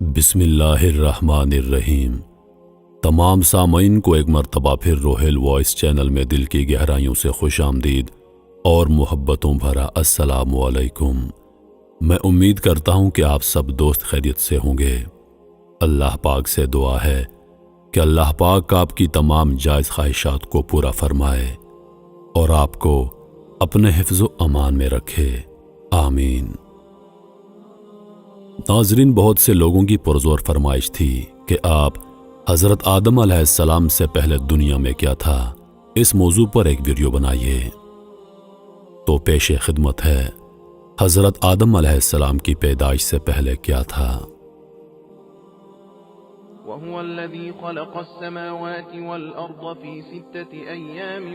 بسم اللہ الرحمن الرحیم۔ تمام سامعین کو ایک مرتبہ پھر روہیل وائس چینل میں دل کی گہرائیوں سے خوش آمدید اور محبتوں بھرا السلام علیکم۔ میں امید کرتا ہوں کہ آپ سب دوست خیریت سے ہوں گے۔ اللہ پاک سے دعا ہے کہ اللہ پاک آپ کی تمام جائز خواہشات کو پورا فرمائے اور آپ کو اپنے حفظ و امان میں رکھے، آمین۔ ناظرین، بہت سے لوگوں کی پرزور فرمائش تھی کہ آپ حضرت آدم علیہ السلام سے پہلے دنیا میں کیا تھا، اس موضوع پر ایک ویڈیو بنائیے۔ تو پیش خدمت ہے حضرت آدم علیہ السلام کی پیدائش سے پہلے کیا تھا۔ وَهُوَ الَّذِي خَلَقَ السَّمَاوَاتِ وَالْأَرْضَ فِي 6 أَيَّامٍ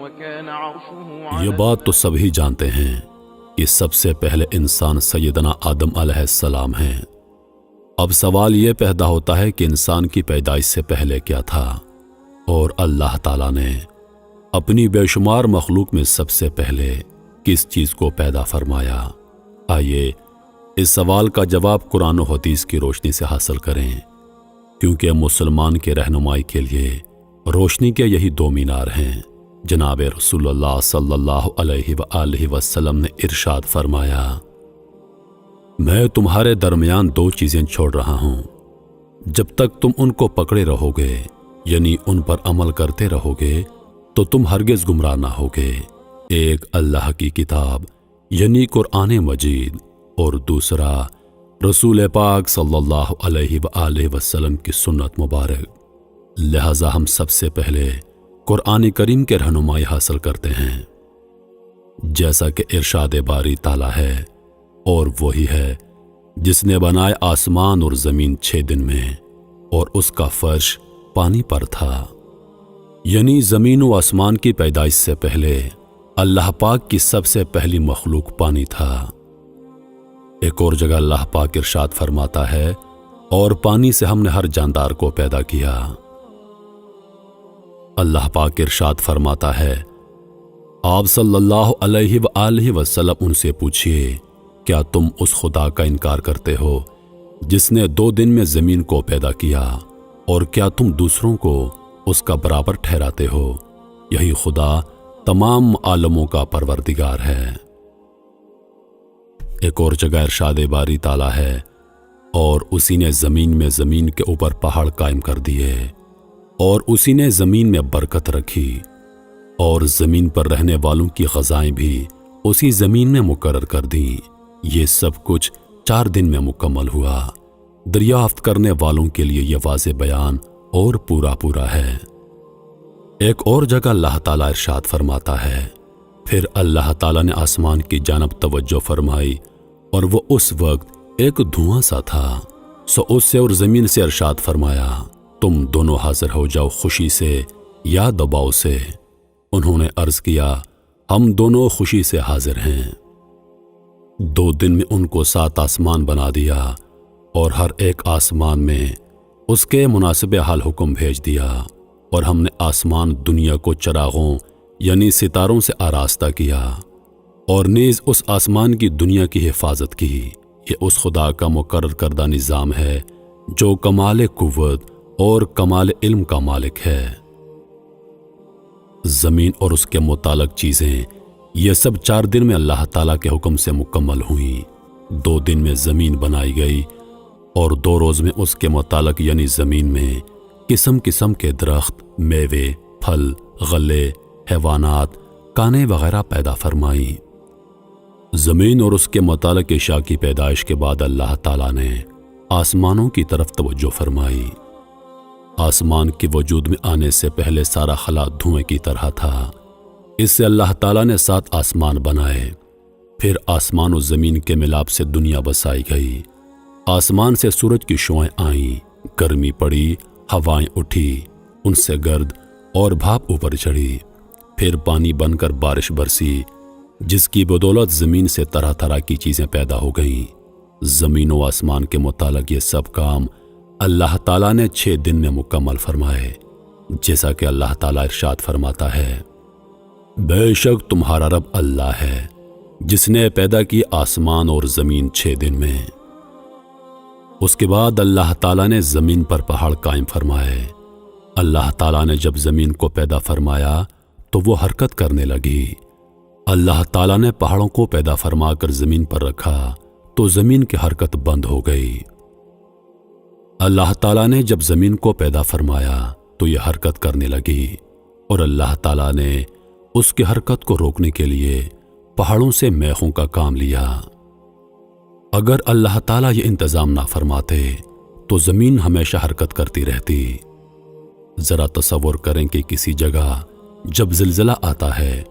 وَكَانَ عَرْشُهُ عَلَى یہ بات تو سبھی جانتے ہیں کہ سب سے پہلے انسان سیدنا آدم علیہ السلام ہیں۔ اب سوال یہ پیدا ہوتا ہے کہ انسان کی پیدائش سے پہلے کیا تھا، اور اللہ تعالیٰ نے اپنی بے شمار مخلوق میں سب سے پہلے کس چیز کو پیدا فرمایا۔ آئیے اس سوال کا جواب قرآن و حدیث کی روشنی سے حاصل کریں، کیونکہ مسلمان کے رہنمائی کے لیے روشنی کے یہی دو مینار ہیں۔ جناب رسول اللہ صلی اللہ علیہ وآلہ وسلم نے ارشاد فرمایا، میں تمہارے درمیان دو چیزیں چھوڑ رہا ہوں، جب تک تم ان کو پکڑے رہو گے، یعنی ان پر عمل کرتے رہو گے، تو تم ہرگز گمراہ نہ ہوگے۔ ایک اللہ کی کتاب یعنی قرآن مجید، اور دوسرا رسول پاک صلی اللہ علیہ وآلہ وسلم کی سنت مبارک۔ لہذا ہم سب سے پہلے قرآن کریم کے رہنمائی حاصل کرتے ہیں، جیسا کہ ارشاد باری تعالیٰ ہے، اور وہی ہے جس نے بنائے آسمان اور زمین 6 دن میں، اور اس کا فرش پانی پر تھا۔ یعنی زمین و آسمان کی پیدائش سے پہلے اللہ پاک کی سب سے پہلی مخلوق پانی تھا۔ ایک اور جگہ اللہ پاک ارشاد فرماتا ہے، اور پانی سے ہم نے ہر جاندار کو پیدا کیا۔ اللہ پاک ارشاد فرماتا ہے، آپ صلی اللہ علیہ وآلہ وسلم ان سے پوچھئے، کیا تم اس خدا کا انکار کرتے ہو جس نے 2 دن میں زمین کو پیدا کیا، اور کیا تم دوسروں کو اس کا برابر ٹھہراتے ہو؟ یہی خدا تمام عالموں کا پروردگار ہے۔ ایک اور جگہ ارشاد باری تعالیٰ ہے، اور اسی نے زمین میں زمین کے اوپر پہاڑ قائم کر دیے، اور اسی نے زمین میں برکت رکھی، اور زمین پر رہنے والوں کی غذائیں بھی اسی زمین میں مقرر کر دیں۔ یہ سب کچھ 4 دن میں مکمل ہوا۔ دریافت کرنے والوں کے لیے یہ واضح بیان اور پورا ہے۔ ایک اور جگہ اللہ تعالیٰ ارشاد فرماتا ہے، پھر اللہ تعالیٰ نے آسمان کی جانب توجہ فرمائی، اور وہ اس وقت ایک دھواں سا تھا، سو اس سے اور زمین سے ارشاد فرمایا، تم دونوں حاضر ہو جاؤ خوشی سے یا دباؤ سے۔ انہوں نے عرض کیا، ہم دونوں خوشی سے حاضر ہیں۔ 2 دن میں ان کو 7 آسمان بنا دیا، اور ہر ایک آسمان میں اس کے مناسب حال حکم بھیج دیا، اور ہم نے آسمان دنیا کو چراغوں یعنی ستاروں سے آراستہ کیا، اور نیز اس آسمان کی دنیا کی حفاظت کی۔ یہ اس خدا کا مقرر کردہ نظام ہے جو کمال قوت اور کمال علم کا مالک ہے۔ زمین اور اس کے متعلق چیزیں یہ سب 4 دن میں اللہ تعالیٰ کے حکم سے مکمل ہوئیں۔ 2 دن میں زمین بنائی گئی، اور 2 روز میں اس کے متعلق یعنی زمین میں قسم قسم کے درخت، میوے، پھل، غلے، حیوانات، کانیں وغیرہ پیدا فرمائیں۔ زمین اور اس کے متعلق اشیاء کی پیدائش کے بعد اللہ تعالیٰ نے آسمانوں کی طرف توجہ فرمائی۔ آسمان کے وجود میں آنے سے پہلے سارا خلا دھوئیں کی طرح تھا۔ اس سے اللہ تعالیٰ نے 7 آسمان بنائے۔ پھر آسمان و زمین کے ملاپ سے دنیا بسائی گئی۔ آسمان سے سورج کی شعائیں آئیں، گرمی پڑی، ہوائیں اٹھی، ان سے گرد اور بھاپ اوپر چڑھی۔ پھر پانی بن کر بارش برسی، جس کی بدولت زمین سے طرح طرح کی چیزیں پیدا ہو گئیں۔ زمین و آسمان کے متعلق یہ سب کام اللہ تعالیٰ نے 6 دن میں مکمل فرمائے، جیسا کہ اللہ تعالیٰ ارشاد فرماتا ہے، بے شک تمہارا رب اللہ ہے جس نے پیدا کی آسمان اور زمین 6 دن میں۔ اس کے بعد اللہ تعالیٰ نے زمین پر پہاڑ قائم فرمائے۔ اللہ تعالیٰ نے جب زمین کو پیدا فرمایا تو وہ حرکت کرنے لگی۔ اللہ تعالیٰ نے پہاڑوں کو پیدا فرما کر زمین پر رکھا تو زمین کی حرکت بند ہو گئی۔ اللہ تعالیٰ نے جب زمین کو پیدا فرمایا تو یہ حرکت کرنے لگی، اور اللہ تعالیٰ نے اس کی حرکت کو روکنے کے لیے پہاڑوں سے میخوں کا کام لیا۔ اگر اللہ تعالیٰ یہ انتظام نہ فرماتے تو زمین ہمیشہ حرکت کرتی رہتی۔ ذرا تصور کریں کہ کسی جگہ جب زلزلہ آتا ہے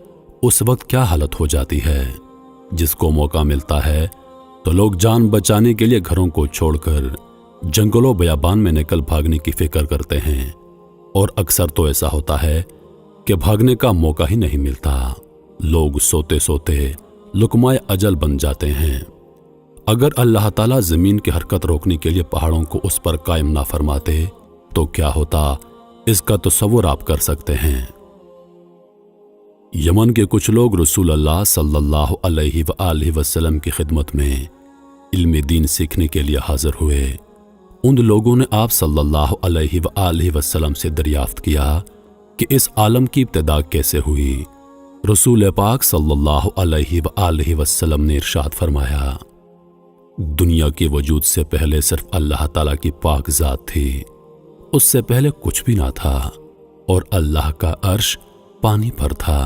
اس وقت کیا حالت ہو جاتی ہے۔ جس کو موقع ملتا ہے تو لوگ جان بچانے کے لیے گھروں کو چھوڑ کر جنگلوں بیابان میں نکل بھاگنے کی فکر کرتے ہیں، اور اکثر تو ایسا ہوتا ہے کہ بھاگنے کا موقع ہی نہیں ملتا۔ لوگ سوتے سوتے لقمۂ اجل بن جاتے ہیں۔ اگر اللہ تعالیٰ زمین کی حرکت روکنے کے لیے پہاڑوں کو اس پر قائم نہ فرماتے تو کیا ہوتا، اس کا تصور آپ کر سکتے ہیں۔ یمن کے کچھ لوگ رسول اللہ صلی اللہ علیہ وآلہ وسلم کی خدمت میں علم دین سیکھنے کے لیے حاضر ہوئے۔ ان لوگوں نے آپ صلی اللہ علیہ وآلہ وسلم سے دریافت کیا کہ اس عالم کی ابتدا کیسے ہوئی۔ رسول پاک صلی اللہ علیہ وآلہ وسلم نے ارشاد فرمایا، دنیا کے وجود سے پہلے صرف اللہ تعالیٰ کی پاک ذات تھی، اس سے پہلے کچھ بھی نہ تھا، اور اللہ کا عرش پانی پر تھا۔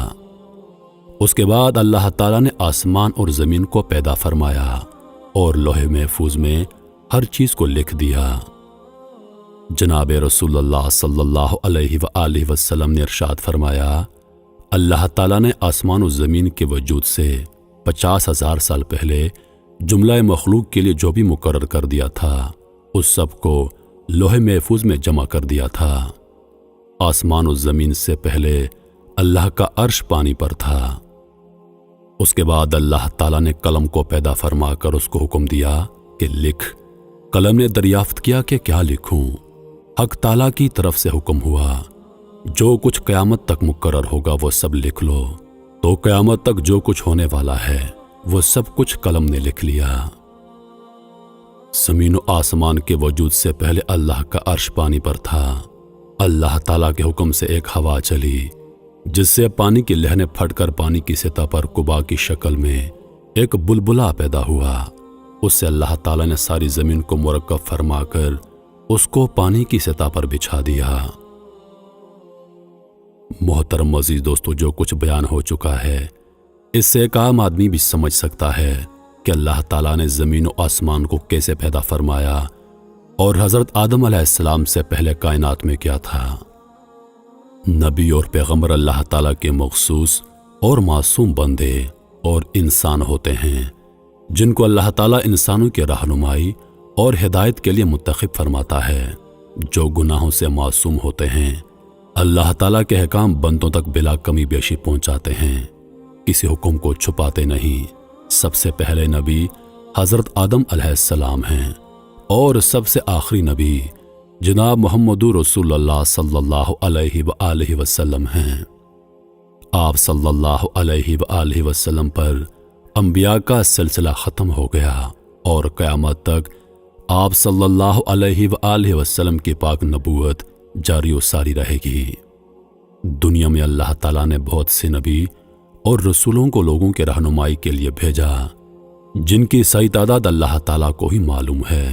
اس کے بعد اللہ تعالیٰ نے آسمان اور زمین کو پیدا فرمایا اور لوح محفوظ میں ہر چیز کو لکھ دیا۔ جناب رسول اللہ صلی اللہ علیہ وآلہ وسلم نے ارشاد فرمایا، اللہ تعالیٰ نے آسمان و زمین کے وجود سے 50,000 سال پہلے جملہ مخلوق کے لیے جو بھی مقرر کر دیا تھا اس سب کو لوح محفوظ میں جمع کر دیا تھا۔ آسمان و زمین سے پہلے اللہ کا عرش پانی پر تھا۔ اس کے بعد اللہ تعالیٰ نے قلم کو پیدا فرما کر اس کو حکم دیا کہ لکھ۔ قلم نے دریافت کیا کہ کیا لکھوں؟ حق تعالیٰ کی طرف سے حکم ہوا، جو کچھ قیامت تک مقرر ہوگا وہ سب لکھ لو۔ تو قیامت تک جو کچھ ہونے والا ہے وہ سب کچھ قلم نے لکھ لیا۔ زمین و آسمان کے وجود سے پہلے اللہ کا عرش پانی پر تھا۔ اللہ تعالیٰ کے حکم سے ایک ہوا چلی جس سے پانی کی لہریں پھٹ کر پانی کی سطح پر قبا کی شکل میں ایک بلبلا پیدا ہوا۔ اس سے اللہ تعالیٰ نے ساری زمین کو مرکب فرما کر اس کو پانی کی سطح پر بچھا دیا۔ محترم عزیز دوستو، جو کچھ بیان ہو چکا ہے اس سے ایک عام آدمی بھی سمجھ سکتا ہے کہ اللہ تعالیٰ نے زمین و آسمان کو کیسے پیدا فرمایا اور حضرت آدم علیہ السلام سے پہلے کائنات میں کیا تھا۔ نبی اور پیغمبر اللہ تعالیٰ کے مخصوص اور معصوم بندے اور انسان ہوتے ہیں جن کو اللہ تعالیٰ انسانوں کی رہنمائی اور ہدایت کے لیے منتخب فرماتا ہے۔ جو گناہوں سے معصوم ہوتے ہیں اللہ تعالیٰ کے احکام بندوں تک بلا کمی بیشی پہنچاتے ہیں، کسی حکم کو چھپاتے نہیں۔ سب سے پہلے نبی حضرت آدم علیہ السلام ہیں اور سب سے آخری نبی جناب محمد رسول اللہ صلی اللہ علیہ وآلہ وسلم ہیں۔ آپ صلی اللہ علیہ وآلہ وسلم پر انبیاء کا سلسلہ ختم ہو گیا اور قیامت تک آپ صلی اللہ علیہ وآلہ وسلم کی پاک نبوت جاری و ساری رہے گی۔ دنیا میں اللہ تعالیٰ نے بہت سے نبی اور رسولوں کو لوگوں کے رہنمائی کے لیے بھیجا جن کی صحیح تعداد اللہ تعالیٰ کو ہی معلوم ہے۔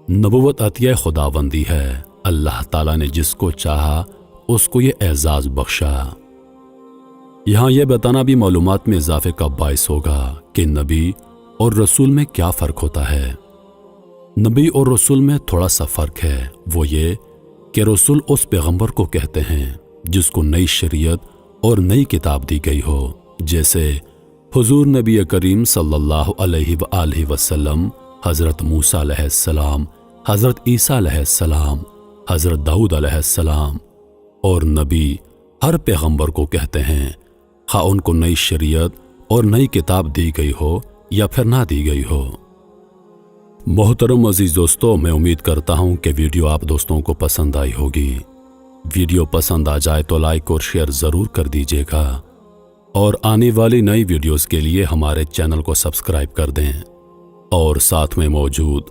نبوت عطیہ خداوندی ہے، اللہ تعالیٰ نے جس کو چاہا اس کو یہ اعزاز بخشا۔ یہاں یہ بتانا بھی معلومات میں اضافے کا باعث ہوگا کہ نبی اور رسول میں کیا فرق ہوتا ہے۔ نبی اور رسول میں تھوڑا سا فرق ہے، وہ یہ کہ رسول اس پیغمبر کو کہتے ہیں جس کو نئی شریعت اور نئی کتاب دی گئی ہو، جیسے حضور نبی کریم صلی اللہ علیہ وآلہ وسلم، حضرت موسیٰ علیہ السلام، حضرت عیسیٰ علیہ السلام، حضرت داؤد علیہ السلام۔ اور نبی ہر پیغمبر کو کہتے ہیں، خواہ ان کو نئی شریعت اور نئی کتاب دی گئی ہو یا پھر نہ دی گئی ہو۔ محترم عزیز دوستو، میں امید کرتا ہوں کہ ویڈیو آپ دوستوں کو پسند آئی ہوگی۔ ویڈیو پسند آ جائے تو لائک اور شیئر ضرور کر دیجیے گا، اور آنے والی نئی ویڈیوز کے لیے ہمارے چینل کو سبسکرائب کر دیں اور ساتھ میں موجود